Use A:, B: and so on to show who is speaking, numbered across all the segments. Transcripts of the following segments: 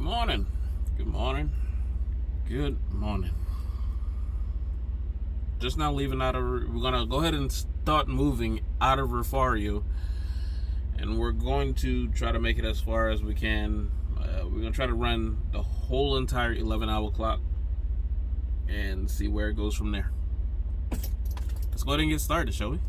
A: morning. Good morning. Good morning. Just now leaving out of, we're gonna go ahead and start moving out of Refugio, and we're going to try to make it as far as we can. We're gonna try to run the whole entire 11-hour clock and see where it goes from there. Let's go ahead and get started, shall we?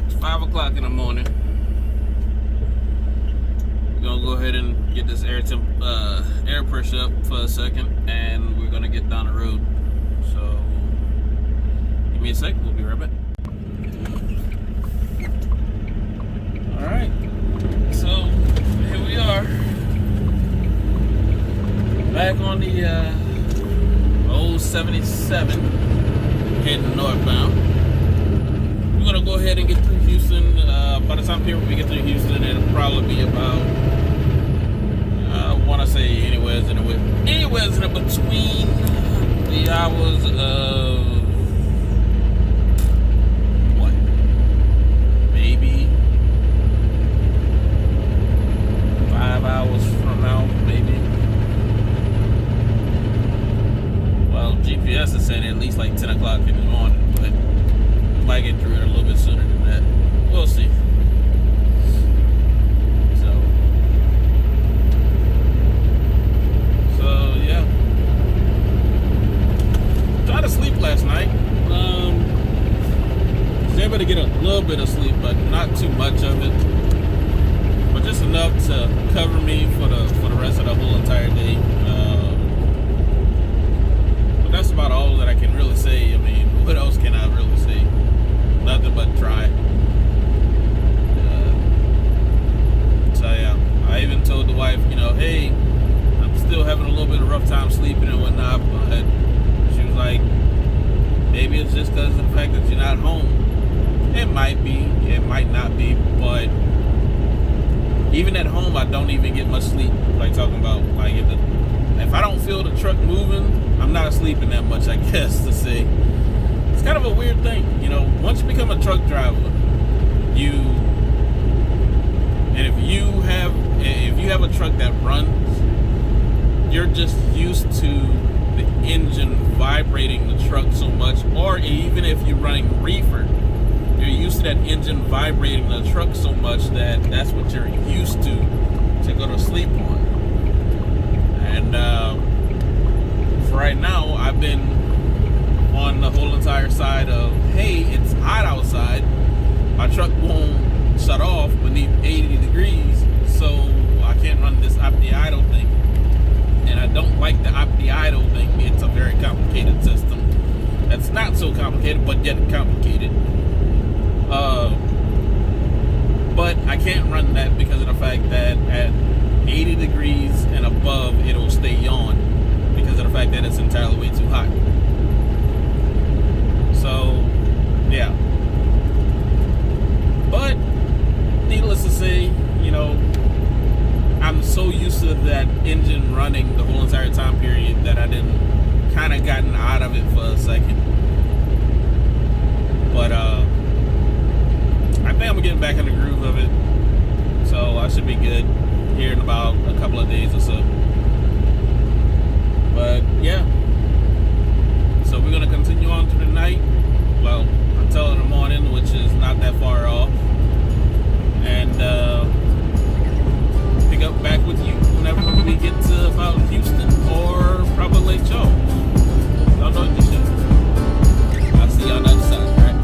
A: It's 5 o'clock in the morning. We're gonna go ahead and get this air pressure up for a second, and we're gonna get down the road. So give me a sec, we'll be right back. Alright, so here we are, back on the old 77, heading northbound. We're gonna go ahead and get through Houston. By the time we get through Houston, it'll probably be about, I want to say anywhere's in between the hours of what? Maybe 5 hours from now, maybe. Well, GPS is saying at least like 10 o'clock in the morning, but might get through it a little bit sooner than that. We'll see. So yeah. Tried to sleep last night. Was able to get a little bit of sleep, but not too much of it. But just enough to cover me for the rest of the whole entire day. But that's about all that I can really say. I mean, what else can I really say? Nothing but try. So yeah, I even told the wife, hey, I'm still having a little bit of rough time sleeping and whatnot, but she was like, maybe it's just because of the fact that you're not home. It might be, it might not be, but even at home, I don't even get much sleep. Like talking about, like if I don't feel the truck moving, I'm not sleeping that much, I guess to say. It's kind of a weird thing, once you become a truck driver, if you have a truck that runs, you're just used to the engine vibrating the truck so much, or even if you're running reefer, you're used to that engine vibrating the truck so much that that's what you're used to go to sleep on. And for right now, I've been on the whole entire side of, hey, it's hot outside, my truck won't shut off beneath 80 degrees, so I can't run this opti idle thing. And I don't like the opti idle thing. It's a very complicated system. That's not so complicated, but yet complicated. But I can't run that because of the fact that at 80 degrees and above, it'll stay on because of the fact that it's entirely way too hot. So, yeah. But, needless to say, I'm so used to that engine running the whole entire time period that I didn't kind of gotten out of it for a second. But, I think I'm getting back in the groove of it. So, I should be good here in about a couple of days or so. But, yeah. So we're going to continue on through the night, well, until in the morning, which is not that far off, and pick up back with you whenever we get to about Houston or probably Lake Charles. Y'all know this shit. I'll see y'all on the other side, right?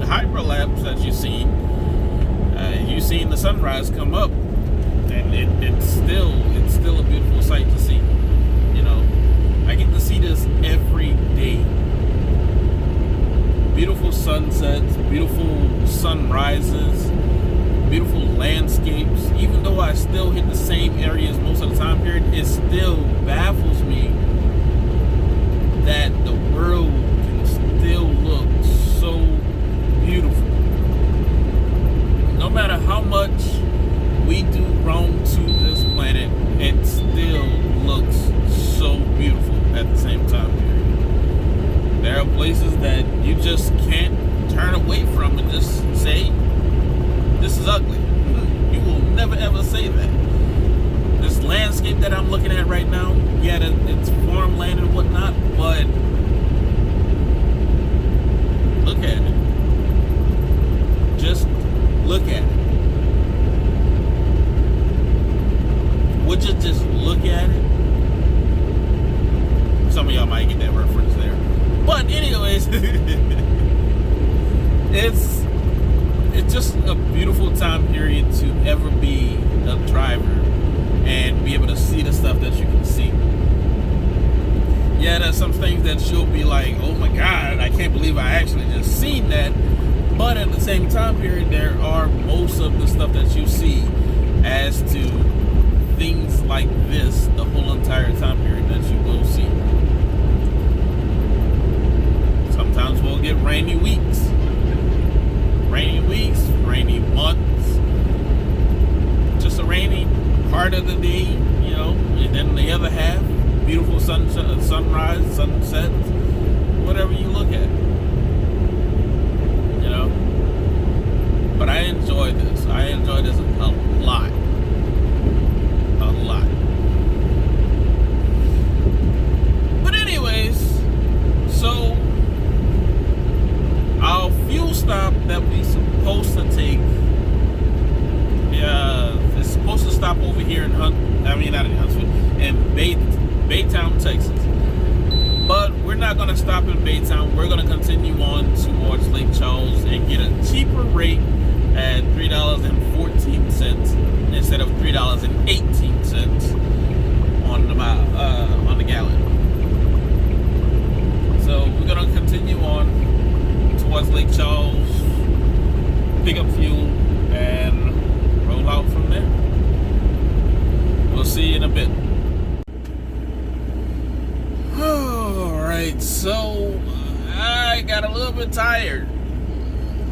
A: hyperlapse that you've seen the sunrise come up, and it's still a beautiful sight to see. You know, I get to see this every day. Beautiful sunsets, beautiful sunrises, beautiful landscapes. Even though I still hit the same areas most of the time period, it still baffles me that the world can still look so beautiful. No matter how much we do wrong to this planet, it still looks so beautiful at the same time period. There are places that you just can't turn away from and just say, this is ugly. You will never ever say that. This landscape that I'm looking at right now, yeah, it's farmland and whatnot, but look at it. Just look at it. Would you just look at it? Some of y'all might get that reference there. But anyways, it's just a beautiful time period to ever be a driver and be able to see the stuff that you can see. Yeah, there's some things that you'll be like, oh my God, I can't believe I actually just seen that. But at the same time period, there are most of the stuff that you see as to things like this the whole entire time period that you will see. Sometimes we'll get rainy weeks, rainy months, just a rainy part of the day, you know, and then the other half, beautiful sunrise, sunset, whatever you look at, you know. But I enjoy this. I enjoy this a lot. A lot. But anyways, so our fuel stop that we supposed to take, it's supposed to stop over here in not in Huntsville, in Baytown, Texas. But we're not going to stop in Baytown. We're going to continue on towards Lake Charles and get a cheaper rate at $3.14 instead of $3.18 on the gallon. So we're going to continue on towards Lake Charles, pick up fuel, and roll out from there. We'll see you in a bit. Alright, so I got a little bit tired.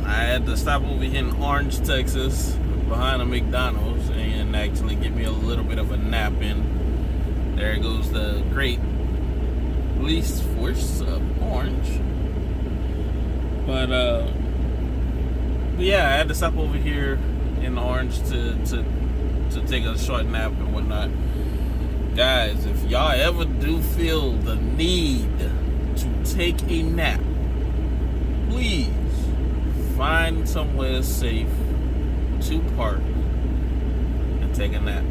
A: I had to stop over here in Orange, Texas, behind a McDonald's, and actually get me a little bit of a nap in. There goes the great police force of Orange. But yeah, I had to stop over here in Orange to take a short nap and whatnot. Guys, if y'all ever do feel the need to take a nap, please find somewhere safe to park and take a nap.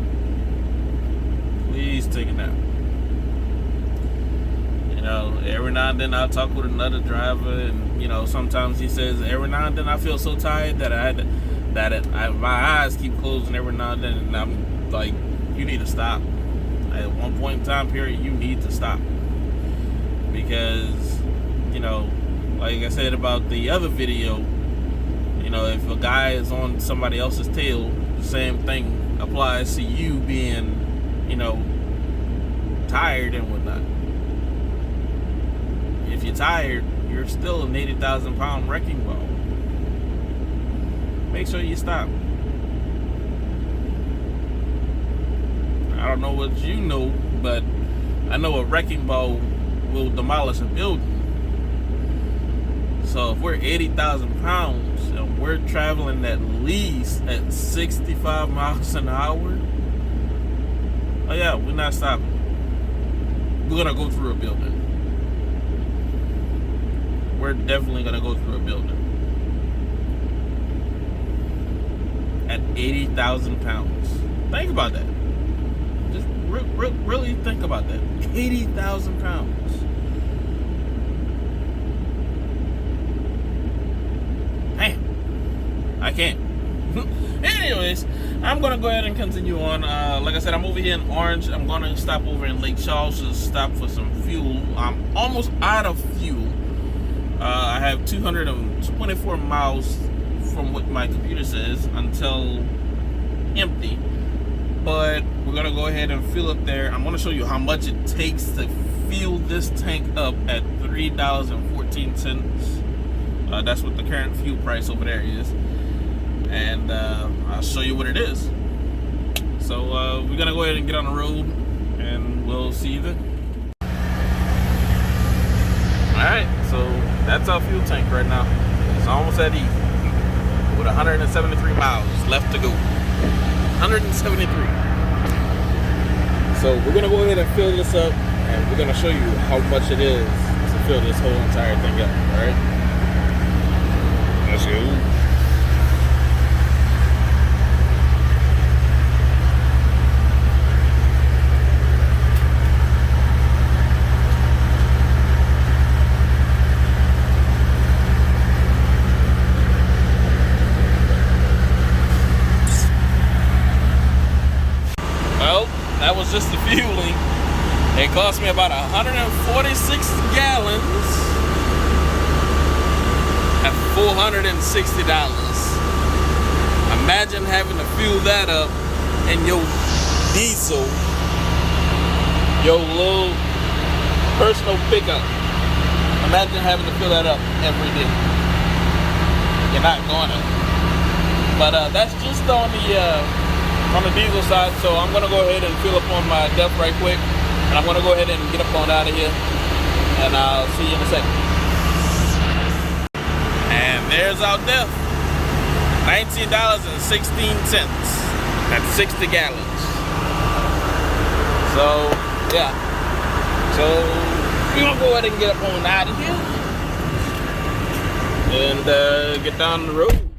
A: Please take a nap. You know, every now and then I'll talk with another driver, and you know, sometimes he says, every now and then I feel so tired that my eyes keep closing every now and then, and I'm like, you need to stop. At one point in time period, you need to stop. Because, you know, like I said about the other video, you know, if a guy is on somebody else's tail, the same thing applies to you being, you know, tired and whatnot. If you're tired, you're still an 80,000 pound wrecking ball. Make sure you stop. I don't know what you know, but I know a wrecking ball will demolish a building. So if we're 80,000 pounds and we're traveling at least at 65 miles an hour, oh yeah, we're not stopping. We're gonna go through a building. We're definitely gonna go through a building. At 80,000 pounds. Think about that. Just really think about that. 80,000 pounds. I can't. Anyways, I'm gonna go ahead and continue on. Like I said, I'm over here in Orange. I'm gonna stop over in Lake Charles to stop for some fuel. I'm almost out of fuel. I have 224 miles from what my computer says until empty. But we're gonna go ahead and fill up there. I'm gonna show you how much it takes to fill this tank up at $3.14. That's what the current fuel price over there is. And I'll show you what it is. So we're gonna go ahead and get on the road, and we'll see you then. Alright, so that's our fuel tank right now. It's almost at E with 173 miles left to go. 173. So we're gonna go ahead and fill this up, and we're gonna show you how much it is to fill this whole entire thing up. Alright? Let's go. That was just the fueling. It cost me about 146 gallons at $460. Imagine having to fuel that up in your diesel, your little personal pickup. Imagine having to fill that up every day. You're not gonna. But that's just on the diesel side, so I'm gonna go ahead and fill up on my DEF right quick, and I'm gonna go ahead and get up on out of here, and I'll see you in a second. And there's our DEF, $19.16 at 60 gallons. So yeah, so we're gonna go ahead and get up on out of here and get down the road.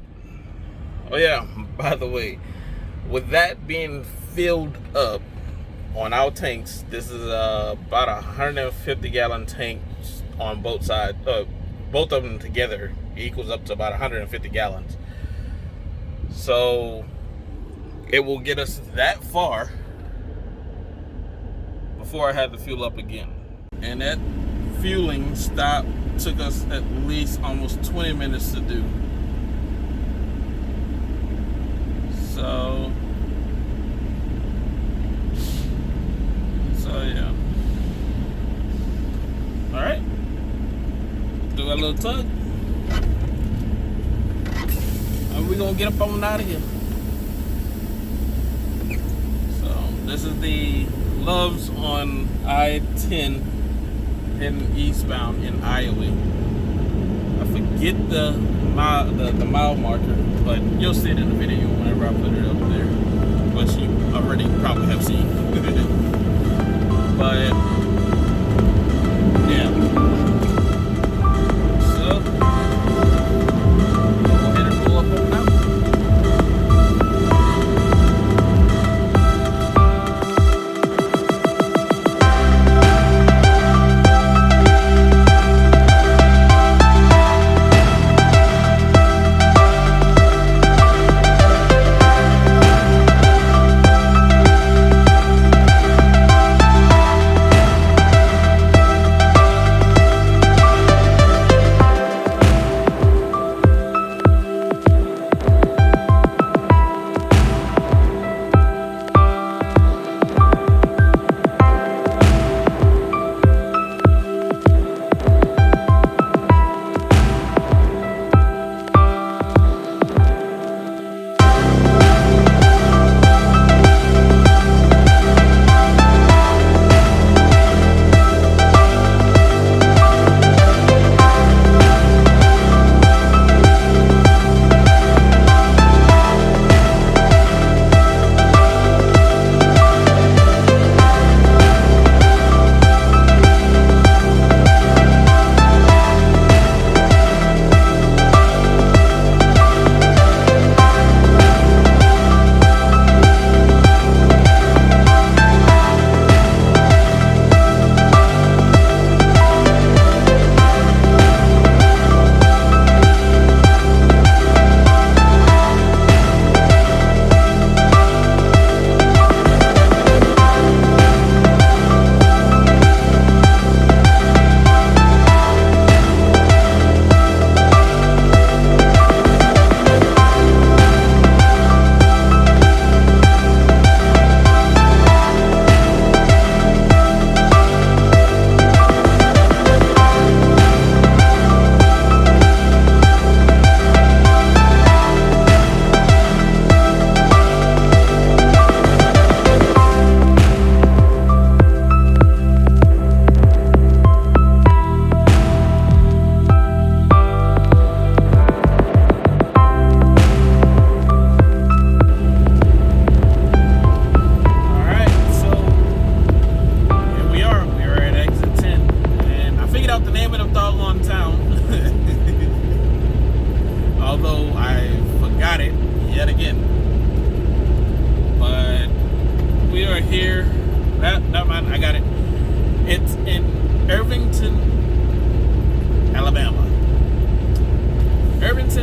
A: Oh yeah, by the way, with that being filled up on our tanks, this is about 150 gallon tanks on both sides. Both of them together equals up to about 150 gallons. So it will get us that far before I had to fuel up again. And that fueling stop took us at least almost 20 minutes to do. So yeah. Alright. Do a little tug. And we're gonna get up on out of here. So this is the Love's on I-10 heading eastbound in Iowa. I forget the mile marker, but you'll see it in the video whenever I put it up there, which you already probably have seen. But yeah, so go ahead and pull up on now.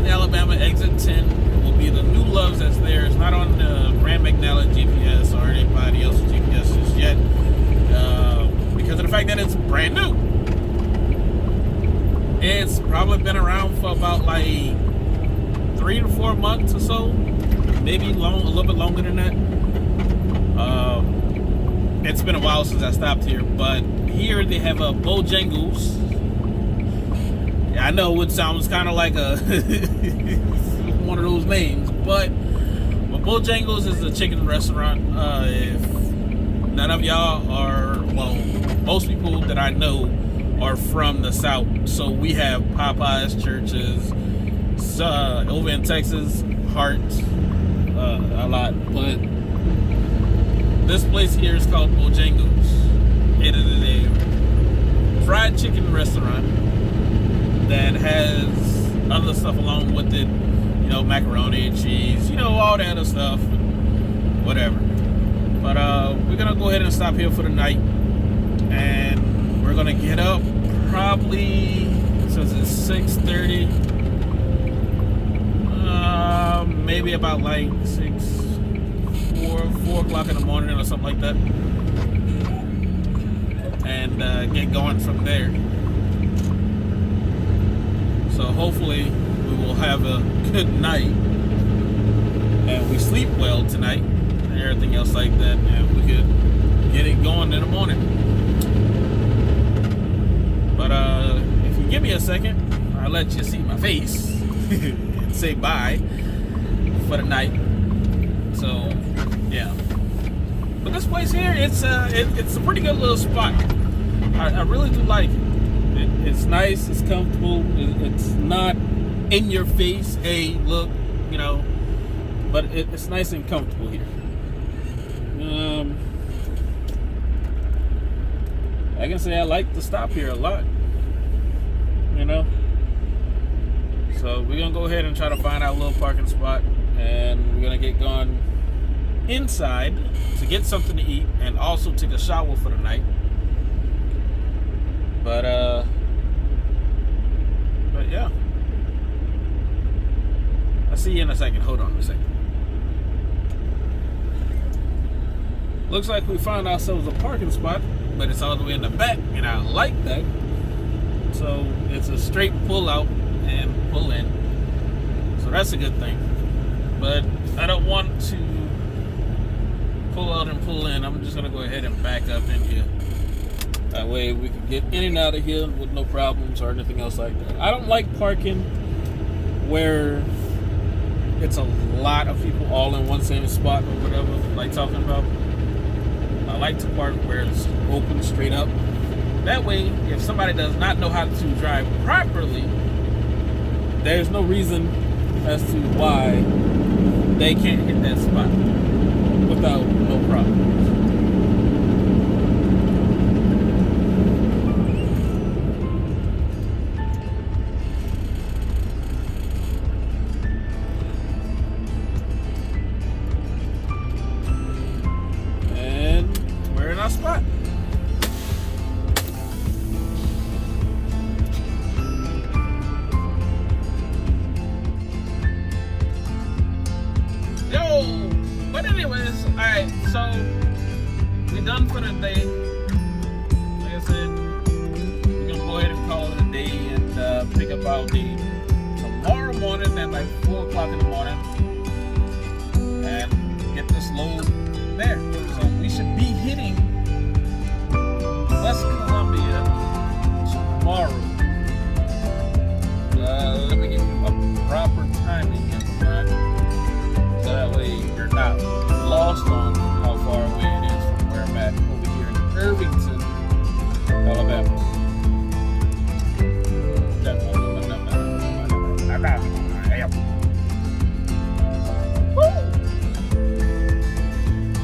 A: Evanston, Alabama, exit 10 will be the new Loves that's there. It's not on the Rand McNally GPS or anybody else's GPS just yet, because of the fact that it's brand new. It's probably been around for about like 3 to 4 months or so, maybe a little bit longer than that. It's been a while since I stopped here, but here they have a Bojangles. I know it sounds kind of like a one of those names, but Bojangles is a chicken restaurant. If none of y'all are, well, most people that I know are from the South, so we have Popeyes, Church's, over in Texas, Heart, a lot, but this place here is called Bojangles. It is a fried chicken restaurant that has other stuff along with it, you know, macaroni and cheese, you know, all that other stuff, whatever. But we're gonna go ahead and stop here for the night, and we're gonna get up probably, since it's 6:30, maybe about like 4 o'clock in the morning or something like that, and get going from there. So hopefully we will have a good night and we sleep well tonight and everything else like that, and we could get it going in the morning. But if you give me a second, I'll let you see my face and say bye for the night. So yeah, but this place here, it's a pretty good little spot. I really do like it. It's nice, it's comfortable, it's not in your face, hey, look, you know, but it's nice and comfortable here. I can say I like to stop here a lot, you know. So we're gonna go ahead and try to find out a little parking spot, and we're gonna get going inside to get something to eat and also take a shower for the night. But yeah, I'll see you in a second. Hold on a second. Looks like we found ourselves a parking spot, but it's all the way in the back, and I like that. So it's a straight pull out and pull in, so that's a good thing. But I don't want to pull out and pull in. I'm just gonna go ahead and back up in here. That way we can get in and out of here with no problems or anything else like that. I don't like parking where it's a lot of people all in one same spot or whatever, like talking about. I like to park where it's open straight up. That way, if somebody does not know how to drive properly, there's no reason as to why they can't hit that spot without no problem. Spot. Yo, but anyways, alright, so we're done for the day. Like I said, we're gonna go ahead and call it a day and pick up our day tomorrow morning at like 4 o'clock in the morning and get this load there. So we should be hitting West Columbia tomorrow. Let me give you a proper timing in mind, so that way you're not lost on how far away it is from where I'm at over here in Irvington, Alabama. Woo!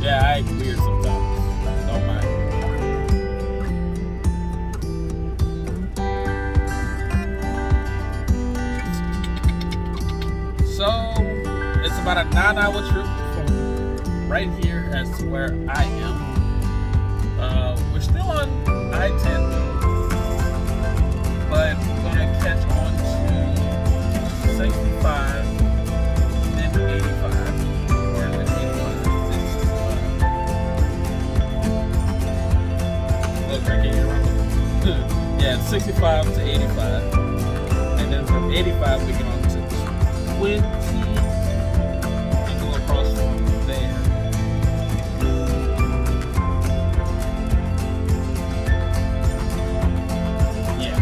A: Yeah, I act weird sometimes. Don't mind. So it's about a 9-hour trip from right here as to where I am. We're still on I-10, but we're gonna catch on to 65 85, we get on to 20 and go across from there. Yeah.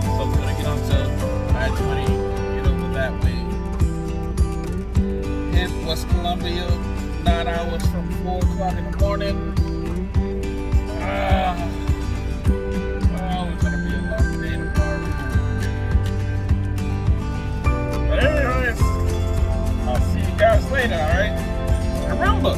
A: So we're gonna get on to I-20, get over that way. Hit West Columbia, 9 hours from 4 o'clock in the morning. It's gonna be a long day tomorrow. But anyways, I'll see you guys later, alright? Remember,